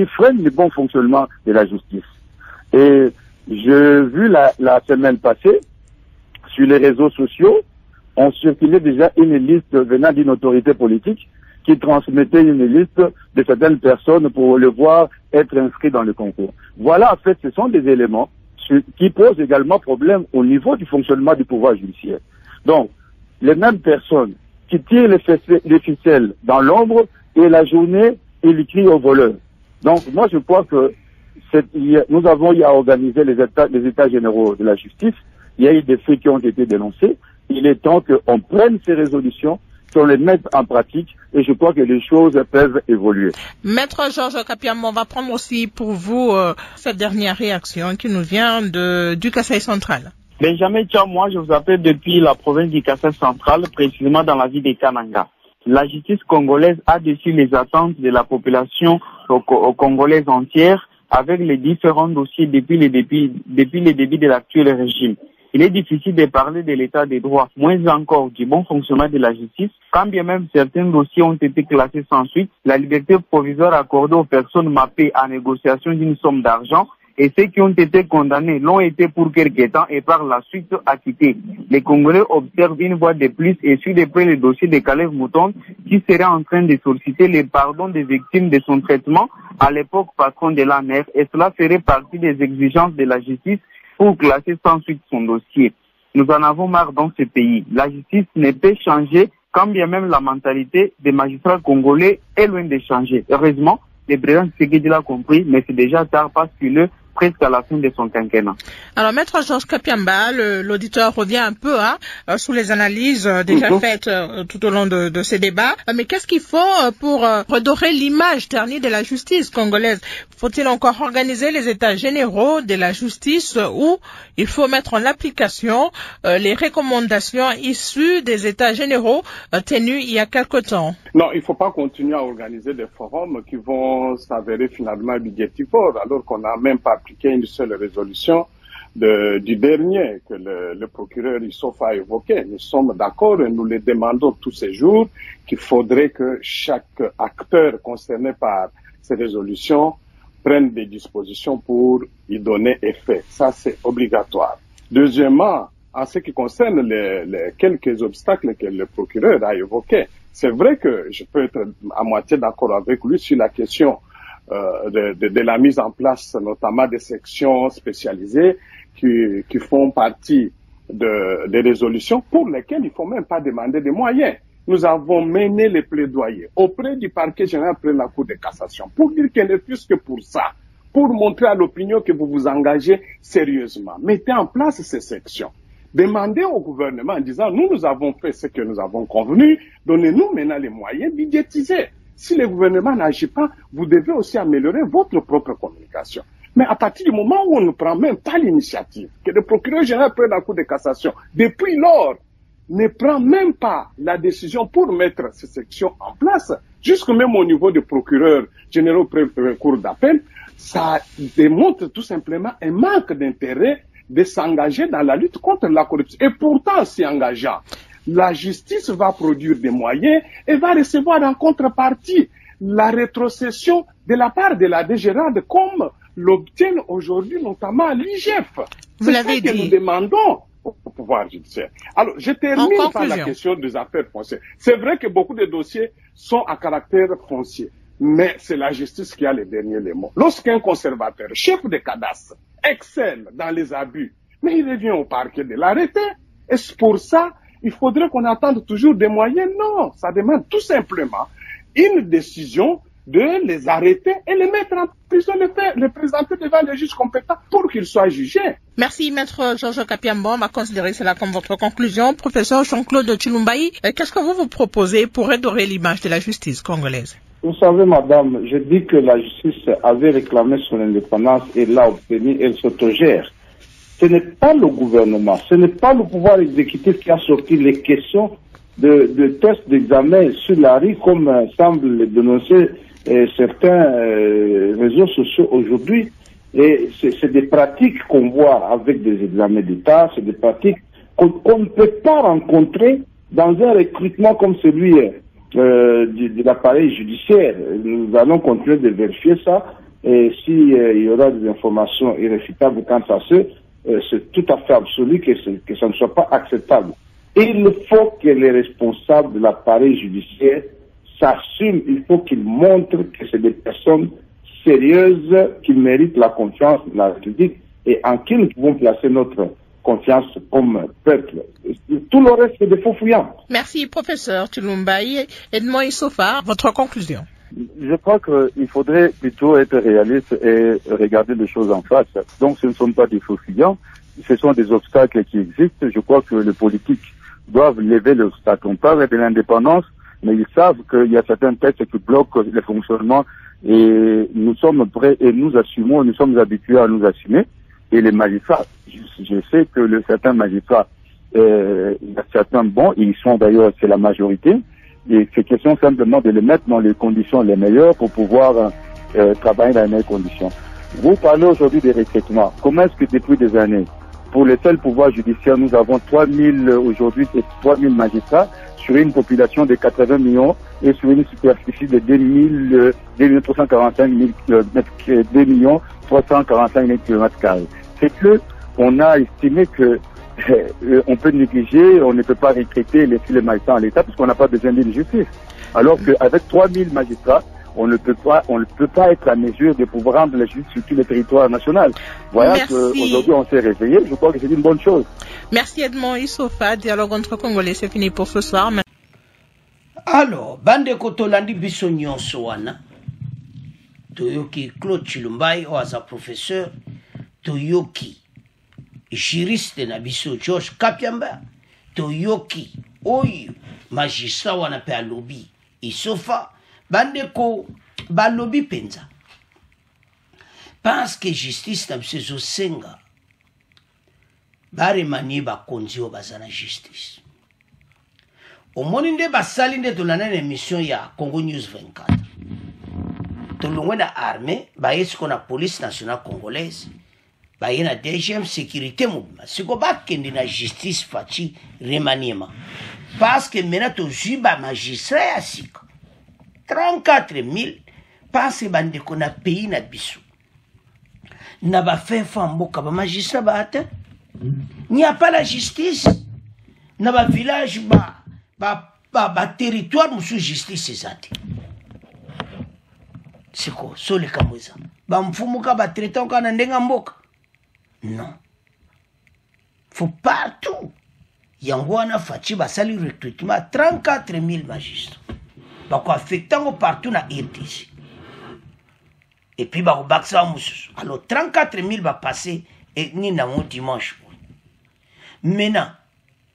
freinent le bon fonctionnement de la justice. Et j'ai vu la semaine passée, sur les réseaux sociaux, on circulait déjà une liste venant d'une autorité politique qui transmettait une liste de certaines personnes pour le voir être inscrit dans le concours. Voilà, en fait, ce sont des éléments qui posent également problème au niveau du fonctionnement du pouvoir judiciaire. Donc, les mêmes personnes qui tirent les ficelles dans l'ombre et la journée, ils crient aux voleurs. Donc, moi, je crois que nous avons eu à organiser les états généraux de la justice. Il y a eu des faits qui ont été dénoncés. Il est temps qu'on prenne ces résolutions, qu'on les mette en pratique, et je crois que les choses peuvent évoluer. Maître Georges Kapiam, on va prendre aussi pour vous cette dernière réaction qui nous vient du Kasaï central. Benjamin Tchao, moi je vous appelle depuis la province du Kasaï central, précisément dans la ville de Kananga. La justice congolaise a déçu les attentes de la population congolaise entière avec les différents dossiers depuis les débuts de l'actuel régime. Il est difficile de parler de l'état des droits, moins encore du bon fonctionnement de la justice, quand bien même certains dossiers ont été classés sans suite, la liberté provisoire accordée aux personnes mappées en négociation d'une somme d'argent et ceux qui ont été condamnés l'ont été pour quelque temps et par la suite acquittés. Les Congolais observent une fois de plus et suivent de près le dossier de Caleb Mouton qui serait en train de solliciter les pardons des victimes de son traitement à l'époque patron de l'ANR, et cela ferait partie des exigences de la justice pour classer sans suite son dossier. Nous en avons marre dans ce pays. La justice ne peut changer quand bien même la mentalité des magistrats congolais est loin de changer. Heureusement, le président Tshisekedi l'a compris, mais c'est déjà tard parce qu'il est presque à la fin de son quinquennat. Alors, Maître Georges Kapiamba, l'auditeur revient un peu sur les analyses déjà faites tout au long de ces débats. Mais qu'est-ce qu'il faut pour redorer l'image ternie de la justice congolaise? Faut-il encore organiser les états généraux de la justice ou il faut mettre en application les recommandations issues des états généraux tenus il y a quelque temps? Non, il ne faut pas continuer à organiser des forums qui vont s'avérer finalement budgétivores alors qu'on n'a même pas appliqué une seule résolution du dernier que le procureur Issouf a évoqué. Nous sommes d'accord et nous le demandons tous ces jours qu'il faudrait que chaque acteur concerné par ces résolutions prenne des dispositions pour y donner effet. Ça, c'est obligatoire. Deuxièmement, en ce qui concerne les quelques obstacles que le procureur a évoqués, c'est vrai que je peux être à moitié d'accord avec lui sur la question de la mise en place notamment des sections spécialisées qui font partie des résolutions pour lesquelles il ne faut même pas demander des moyens. Nous avons mené les plaidoyers auprès du parquet général près de la Cour de cassation pour dire qu'il n'est plus que pour ça, pour montrer à l'opinion que vous vous engagez sérieusement. Mettez en place ces sections. Demandez au gouvernement en disant nous avons fait ce que nous avons convenu, donnez-nous maintenant les moyens budgétisés. Si le gouvernement n'agit pas, vous devez aussi améliorer votre propre communication. Mais à partir du moment où on ne prend même pas l'initiative, que le procureur général près de la Cour de cassation, depuis lors, ne prend même pas la décision pour mettre ces sections en place, jusque même au niveau des procureurs généraux près de la Cour d'appel, ça démontre tout simplement un manque d'intérêt de s'engager dans la lutte contre la corruption. Et pourtant, s'y engageant, la justice va produire des moyens et va recevoir en contrepartie la rétrocession de la part de la DGRAD comme l'obtiennent aujourd'hui notamment l'IGF. C'est ça que nous demandons au pouvoir judiciaire. Alors, je termine par la question des affaires foncières. C'est vrai que beaucoup de dossiers sont à caractère foncier, mais c'est la justice qui a les derniers mots. Lorsqu'un conservateur, chef de cadastre, excelle dans les abus, mais il revient au parquet de l'arrêter. Est-ce pour ça il faudrait qu'on attende toujours des moyens? Non, ça demande tout simplement une décision de les arrêter et les mettre en prison, les présenter devant les juges compétents pour qu'ils soient jugés. Merci, Maître Georges Kapiambo. On va considérer cela comme votre conclusion. Professeur Jean-Claude Chilumbayi, qu'est-ce que vous proposez pour redorer l'image de la justice congolaise? Vous savez, madame, je dis que la justice avait réclamé son indépendance et l'a obtenue, elle s'autogère. Ce n'est pas le gouvernement, ce n'est pas le pouvoir exécutif qui a sorti les questions de tests d'examen sur la rue, comme semble le dénoncer certains réseaux sociaux aujourd'hui. Et c'est des pratiques qu'on voit avec des examens d'État, c'est des pratiques qu'on ne peut pas rencontrer dans un recrutement comme celui de l'appareil judiciaire. Nous allons continuer de vérifier ça, et s'il y aura des informations irréfutables quant à c'est tout à fait absolu que ça ne soit pas acceptable. Et il faut que les responsables de l'appareil judiciaire s'assument, il faut qu'ils montrent que c'est des personnes sérieuses qui méritent la confiance de la République et en qui nous pouvons placer notre confiance comme peuple. Tout le reste, c'est des faux fouillants. Merci, professeur Chilumbayi. Edmond Issofa, votre conclusion? Je crois qu'il faudrait plutôt être réaliste et regarder les choses en face. Donc ce ne sont pas des faux fuyants, ce sont des obstacles qui existent. Je crois que les politiques doivent lever l'obstacle. On parle de l'indépendance, mais ils savent qu'il y a certains textes qui bloquent le fonctionnement et nous sommes prêts et nous assumons, nous sommes habitués à nous assumer. Et les magistrats, je sais que certains magistrats, il y a certains bons, et ils sont d'ailleurs, c'est la majorité. Et c'est question simplement de les mettre dans les conditions les meilleures pour pouvoir travailler dans les meilleures conditions. Vous parlez aujourd'hui des recrutements. Comment est-ce que depuis des années, pour le seul pouvoir judiciaire, nous avons 3000 aujourd'hui, 3000 magistrats sur une population de 80 millions et sur une superficie de 2 345 000 km². C'est que on a estimé que on peut négliger, on ne peut pas recruter et laisser les magistrats en l'état parce qu'on n'a pas besoin d'une justice. Alors qu'avec 3000 magistrats, on ne peut pas être à mesure de pouvoir rendre la justice sur tout le territoire national. Voilà qu'aujourd'hui on s'est réveillé, je crois que c'est une bonne chose. Merci Edmond Issofa, dialogue entre Congolais, c'est fini pour ce soir. Alors, bande kotolandi biso nyonso wana, toyoki Claude Chilumbayi oaza professeur, toyoki juriste na biso Georges Kapiamba, toyoki oyo magistrat wana pe alobi Issofa, bande ko balobi penza. Parce que justice na biso ezosenga baremanie bakonzi oyo baza na justice. Omoni nde basali nde tolanda na émission ya Congo News 24. Tolongwe na armée, baye siko na police nationale congolaise, baye na DGM sécurité mobima. Siko bakende na justice faci remaniement. Parce que maintenant tozwi ba magistrat ya sika. 34 000 parce que bandeko na pays na biso. Na ba fin mboka ba magistrat ba ate. Il n'y a pas la justice. Na ba village ba territoire musu justice ezate. C'est quoi? Sole kamweza. Ba mfumuka ba traitant kana ndenga mboka. Non. Faut partout. Yangwana fachi ba sali recrutement 34 000 magistrats. Ba ko affectant partout na RDC. Et puis ba ko baksa musu. Alors 34 000 va passer et ni na mon dimanche. Maintenant,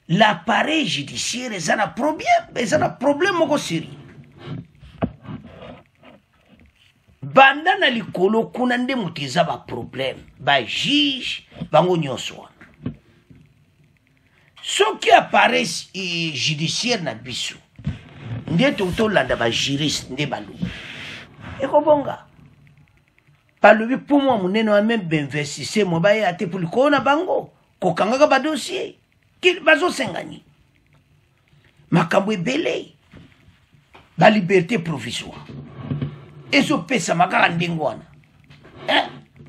l'appareil judiciaire est un problème moko sérieux. Banda na likolo kuna nde muteza ba problème, ba juge, bango nyonso wana. Soki appareil judiciaire na biso, nde tolanda ba juriste nde balobi. Ekobonga. Balobi pour moi munene wa même investisseur mo ba ya te pour likona bango. Kokangaka ba dossier kil bazo sengani makambo ebele ba liberté provisoire ezo pesa makaka ndengo wana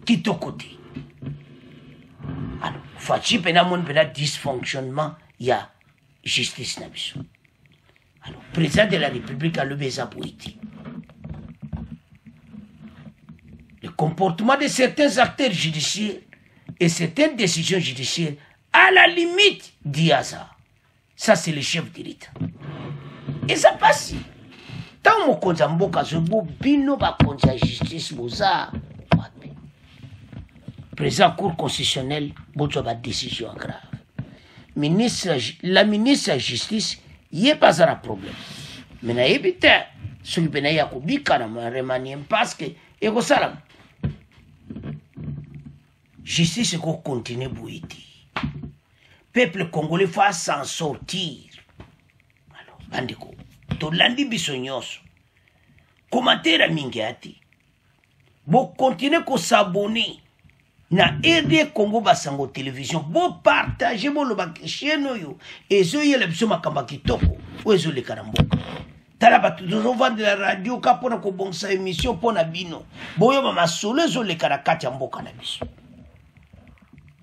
kitoko te. Alors faci pena mon pena dysfonctionnement ya justice na biso. Alors président de la République a levé sa politique. Le comportement de certains acteurs judiciaires Et c'est une décision judiciaire à la limite d'IASA. Ça, c'est le chef de l'État. Et ça passe. Tant que vous avez la justice, président Cour constitutionnelle, vous avez une décision grave. La ministre de la Justice, il n'y a pas un problème. Mais il y a évité. Ce qui est là, il y a un remaniement parce que, et vous savez, justice est continue à bouillir. Peuple congolais va s'en sortir. Alors, bandiko, to landi bisognoso. Commentaire à Mingiati. Vous continuez à s'abonner. Na RD Congo Basango Télévision. Vous partagez le chaîne et ce y est le biso makamba kitoko. Ou ezo le karamboka. Talaba toujours vendre de la radio kapona ko bonsa émission pona bino. Boyo mama solo ezo le karakati mboka na biso.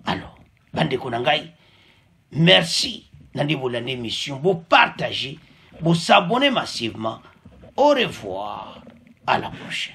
Alors, bandeko nangai. Merci pour l'émission. Vous partagez, vous s'abonnez massivement. Au revoir. À la prochaine.